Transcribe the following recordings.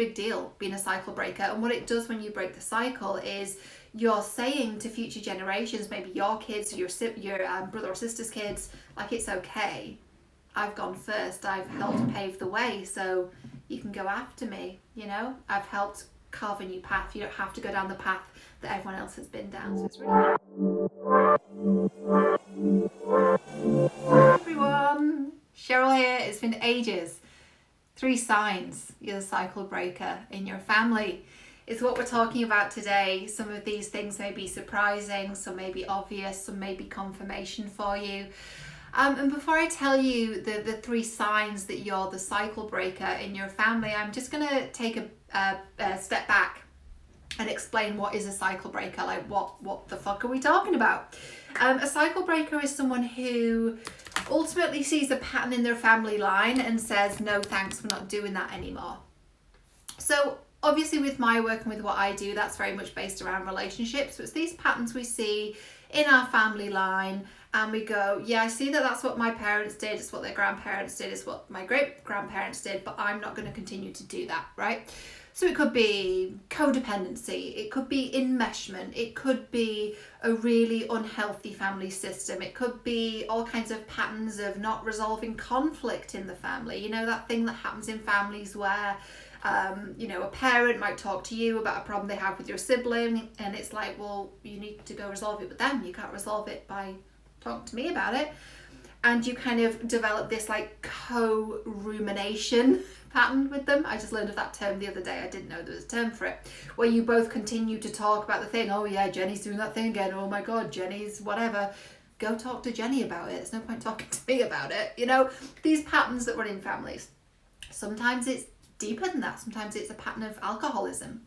big deal being a cycle breaker. And what it does when you break the cycle is you're saying to future generations, maybe your kids, your brother or sister's kids, like, it's okay. I've gone first. I've helped pave the way, so you can go after me. You know, I've helped carve a new path. You don't have to go down the path that everyone else has been down. So it's really... Hi everyone, Cheryl here. It's been ages. 3 signs you're the cycle breaker in your family is what we're talking about today. Some of these things may be surprising, some may be obvious, some may be confirmation for you. And before I tell you the 3 signs that you're the cycle breaker in your family, I'm just going to take a step back and explain what is a cycle breaker. Like, what the fuck are we talking about? A cycle breaker is someone who ultimately sees a pattern in their family line and says, no thanks, we're not doing that anymore. So obviously with my work and with what I do, that's very much based around relationships. So it's these patterns we see in our family line and we go, yeah, I see that that's what my parents did, it's what their grandparents did, it's what my great grandparents did, but I'm not going to continue to do that, right? So it could be codependency, it could be enmeshment, it could be a really unhealthy family system, it could be all kinds of patterns of not resolving conflict in the family. You know, that thing that happens in families where you know, a parent might talk to you about a problem they have with your sibling and it's like, well, you need to go resolve it with them. You can't resolve it by talking to me about it. And you kind of develop this like co-rumination pattern with them. I just learned of that term the other day. I didn't know there was a term for it. Where you both continue to talk about the thing. Oh yeah, Jenny's doing that thing again. Oh my God, Jenny's whatever. Go talk to Jenny about it. There's no point talking to me about it. You know, these patterns that run in families. Sometimes it's deeper than that. Sometimes it's a pattern of alcoholism.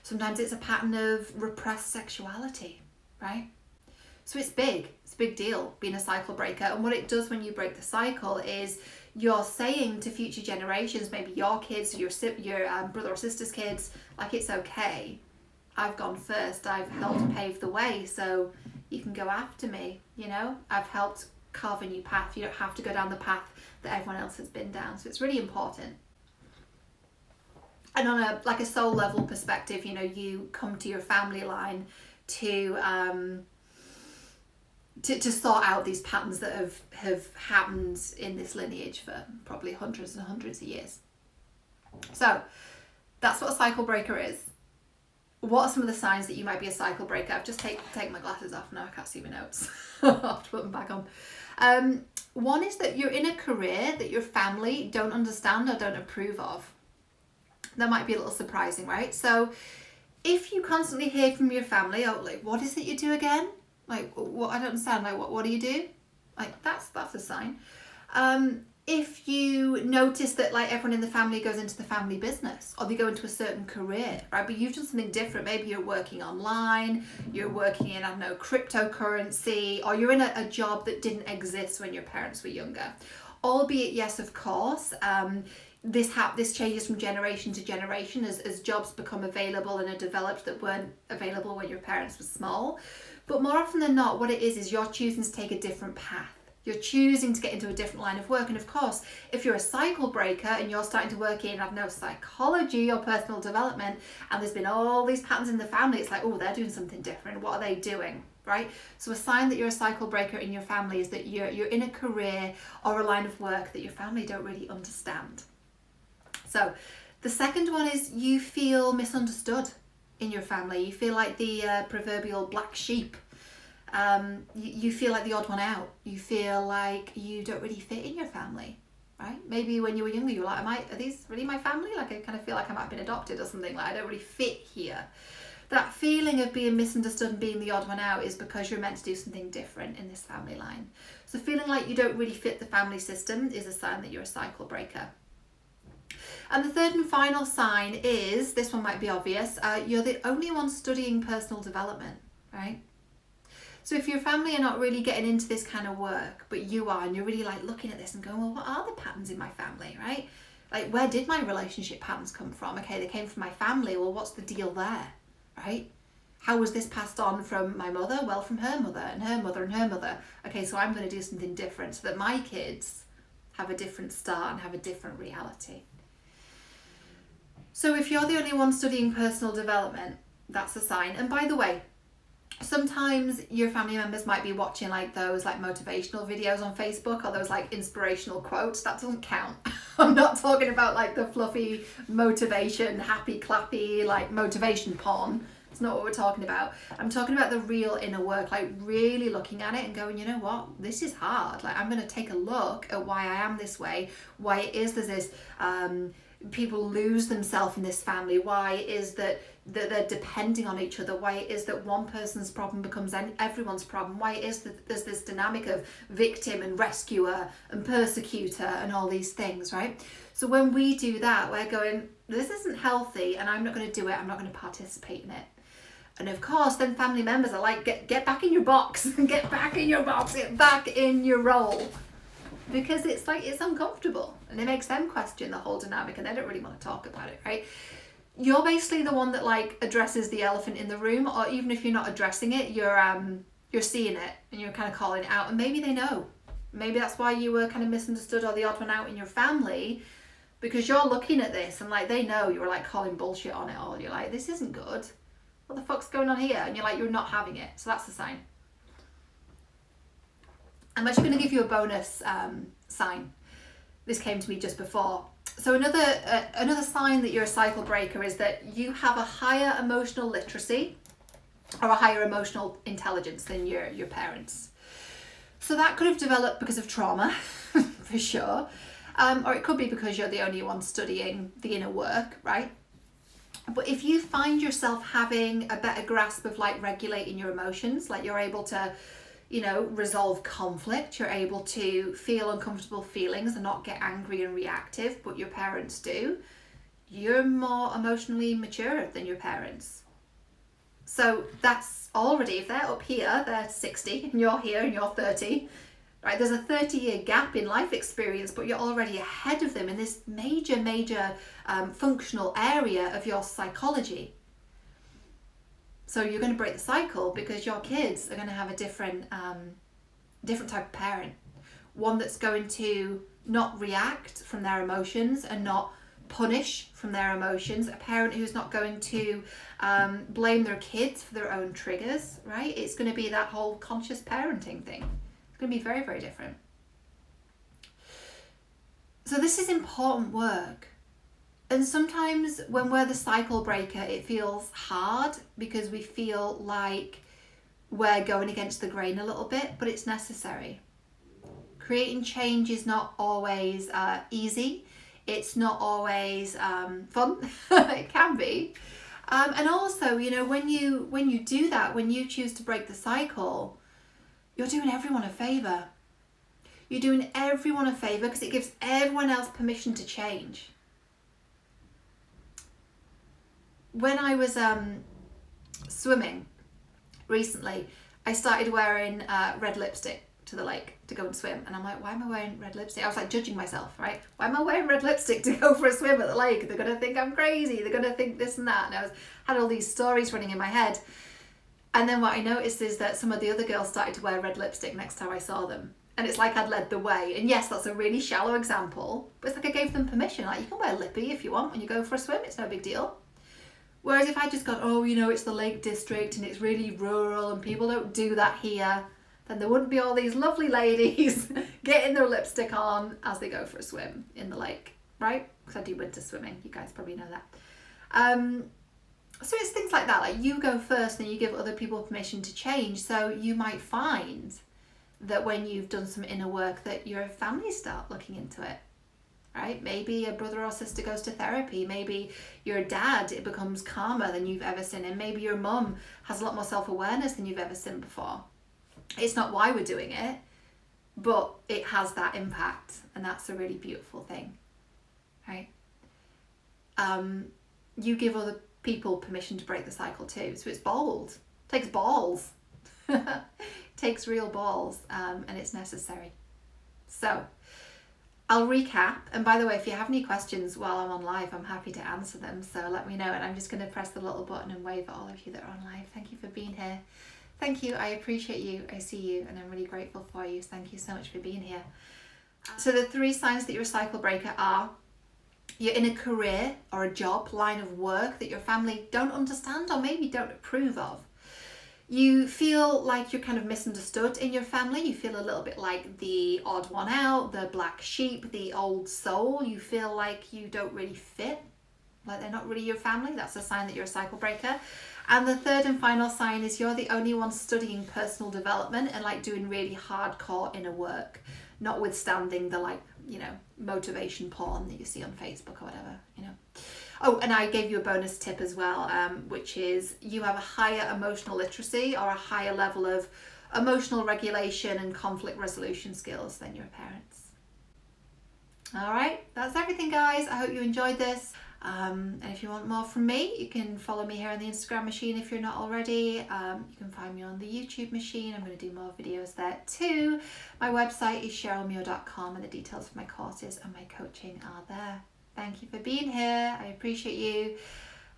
Sometimes it's a pattern of repressed sexuality, right? So it's big. It's a big deal being a cycle breaker. And what it does when you break the cycle is you're saying to future generations, maybe your kids, your brother or sister's kids, like, it's okay. I've gone first. I've helped pave the way, so you can go after me. You know, I've helped carve a new path. You don't have to go down the path that everyone else has been down. So it's really important. And on a soul level perspective, you know, you come to your family line to sort out these patterns that have happened in this lineage for probably hundreds and hundreds of years. So that's what a cycle breaker is. What are some of the signs that you might be a cycle breaker? I've just taken my glasses off now. I can't see my notes. I'll have to put them back on. One is that you're in a career that your family don't understand or don't approve of. That might be a little surprising, right? So if you constantly hear from your family, oh, like, what is it you do again? Like, what? I don't understand. Like, what do you do? Like, that's a sign. If you notice that, like, everyone in the family goes into the family business or they go into a certain career, right? But you've done something different. Maybe you're working online, you're working in, I don't know, cryptocurrency, or you're in a job that didn't exist when your parents were younger. Albeit, yes, of course, this changes from generation to generation as jobs become available and are developed that weren't available when your parents were small. But more often than not, what it is you're choosing to take a different path. You're choosing to get into a different line of work. And of course, if you're a cycle breaker and you're starting to work in, I don't know, psychology or personal development, and there's been all these patterns in the family, it's like, oh, they're doing something different. What are they doing? Right? So a sign that you're a cycle breaker in your family is that you're in a career or a line of work that your family don't really understand. So the second one is you feel misunderstood in your family. You feel like the proverbial black sheep. You feel like the odd one out. You feel like you don't really fit in your family, right? Maybe when you were younger, you were like, are these really my family? Like, I kind of feel like I might have been adopted or something. Like, I don't really fit here. That feeling of being misunderstood and being the odd one out is because you're meant to do something different in this family line. So feeling like you don't really fit the family system is a sign that you're a cycle breaker. And the third and final sign is, this one might be obvious, you're the only one studying personal development, right? So if your family are not really getting into this kind of work, but you are, and you're really like looking at this and going, well, what are the patterns in my family, right? Like, where did my relationship patterns come from? Okay, they came from my family. Well, what's the deal there, right? How was this passed on from my mother? Well, from her mother and her mother and her mother. Okay, so I'm going to do something different so that my kids have a different start and have a different reality. So if you're the only one studying personal development, that's a sign. And by the way, sometimes your family members might be watching like those like motivational videos on Facebook or those like inspirational quotes. That doesn't count. I'm not talking about like the fluffy motivation, happy clappy like motivation porn. It's not what we're talking about. I'm talking about the real inner work, like really looking at it and going, you know what, this is hard. Like I'm going to take a look at why I am this way, why it is there's this people lose themselves in this family, why it is that they're depending on each other, why it is that one person's problem becomes everyone's problem, why it is that there's this dynamic of victim and rescuer and persecutor and all these things, right? So when we do that, we're going, this isn't healthy and I'm not going to do it, I'm not going to participate in it. And of course, then family members are like, get back in your box, get back in your box, get back in your role. Because it's like, it's uncomfortable and it makes them question the whole dynamic and they don't really want to talk about it, right? You're basically the one that like addresses the elephant in the room, or even if you're not addressing it, you're seeing it and you're kind of calling it out, and maybe they know. Maybe that's why you were kind of misunderstood or the odd one out in your family, because you're looking at this and like they know you were like calling bullshit on it all. You're like, this isn't good. What the fuck's going on here? And you're like, you're not having it. So that's the sign. I'm actually going to give you a bonus sign. This came to me just before. So another sign that you're a cycle breaker is that you have a higher emotional literacy or a higher emotional intelligence than your parents. So that could have developed because of trauma, for sure. Or it could be because you're the only one studying the inner work, right? But if you find yourself having a better grasp of like regulating your emotions, like you're able to, you know, resolve conflict, you're able to feel uncomfortable feelings and not get angry and reactive, but your parents do, you're more emotionally mature than your parents. So that's already, if they're up here, they're 60 and you're here and you're 30, right? There's a 30-year gap in life experience, but you're already ahead of them in this major functional area of your psychology. So you're going to break the cycle because your kids are going to have a different type of parent. One that's going to not react from their emotions and not punish from their emotions. A parent who's not going to blame their kids for their own triggers, right? It's going to be that whole conscious parenting thing. It's going to be very, very different. So this is important work. And sometimes when we're the cycle breaker, it feels hard because we feel like we're going against the grain a little bit, but it's necessary. Creating change is not always easy. It's not always fun. It can be. And also, you know, when you do that, when you choose to break the cycle, you're doing everyone a favour. You're doing everyone a favour because it gives everyone else permission to change. When I was swimming recently, I started wearing red lipstick to the lake to go and swim. And I'm like, why am I wearing red lipstick? I was like judging myself, right? Why am I wearing red lipstick to go for a swim at the lake? They're going to think I'm crazy. They're going to think this and that. And I had all these stories running in my head. And then what I noticed is that some of the other girls started to wear red lipstick next time I saw them. And it's like I'd led the way. And yes, that's a really shallow example, but it's like I gave them permission. Like, you can wear lippy if you want when you go for a swim. It's no big deal. Whereas if I just gone, oh, you know, it's the Lake District and it's really rural and people don't do that here, then there wouldn't be all these lovely ladies getting their lipstick on as they go for a swim in the lake, right? Because I do winter swimming. You guys probably know that. So it's things like that. Like, you go first and you give other people permission to change. So you might find that when you've done some inner work that your family start looking into it. Right? Maybe a brother or sister goes to therapy. Maybe your dad, it becomes calmer than you've ever seen. And maybe your mum has a lot more self-awareness than you've ever seen before. It's not why we're doing it, but it has that impact. And that's a really beautiful thing. Right? You give other people permission to break the cycle too. So it's bold. It takes balls. It takes real balls. And it's necessary. So I'll recap, and by the way, if you have any questions while I'm on live, I'm happy to answer them, so let me know. And I'm just going to press the little button and wave at all of you that are on live. Thank you for being here. Thank you, I appreciate you, I see you, and I'm really grateful for you. Thank you so much for being here. So the 3 signs that you're a cycle breaker are You're in a career or a job line of work that your family don't understand or maybe don't approve of. You feel like you're kind of misunderstood in your family. You feel a little bit like the odd one out, the black sheep, the old soul. You feel like you don't really fit, like they're not really your family. That's a sign that you're a cycle breaker. And the third and final sign is you're the only one studying personal development and like doing really hardcore inner work, notwithstanding the like, you know, motivation porn that you see on Facebook or whatever, you know. Oh, and I gave you a bonus tip as well, which is you have a higher emotional literacy or a higher level of emotional regulation and conflict resolution skills than your parents. All right, that's everything, guys. I hope you enjoyed this. And if you want more from me, you can follow me here on the Instagram machine if you're not already. You can find me on the YouTube machine. I'm going to do more videos there too. My website is cherylmuir.com and the details of my courses and my coaching are there. Thank you for being here. I appreciate you.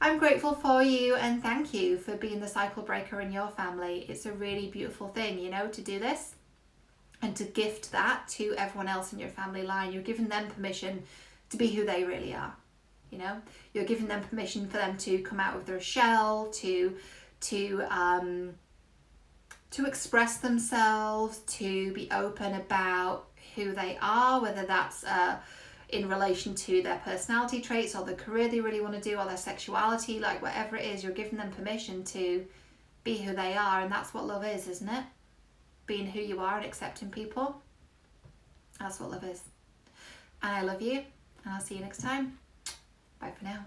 I'm grateful for you and thank you for being the cycle breaker in your family. It's a really beautiful thing, you know, to do this and to gift that to everyone else in your family line. You're giving them permission to be who they really are. You know, you're giving them permission for them to come out of their shell, to express themselves, to be open about who they are, whether that's in relation to their personality traits or the career they really want to do or their sexuality, like whatever it is, you're giving them permission to be who they are. And that's what love is, isn't it? Being who you are and accepting people. That's what love is. And I love you and I'll see you next time. Bye for now.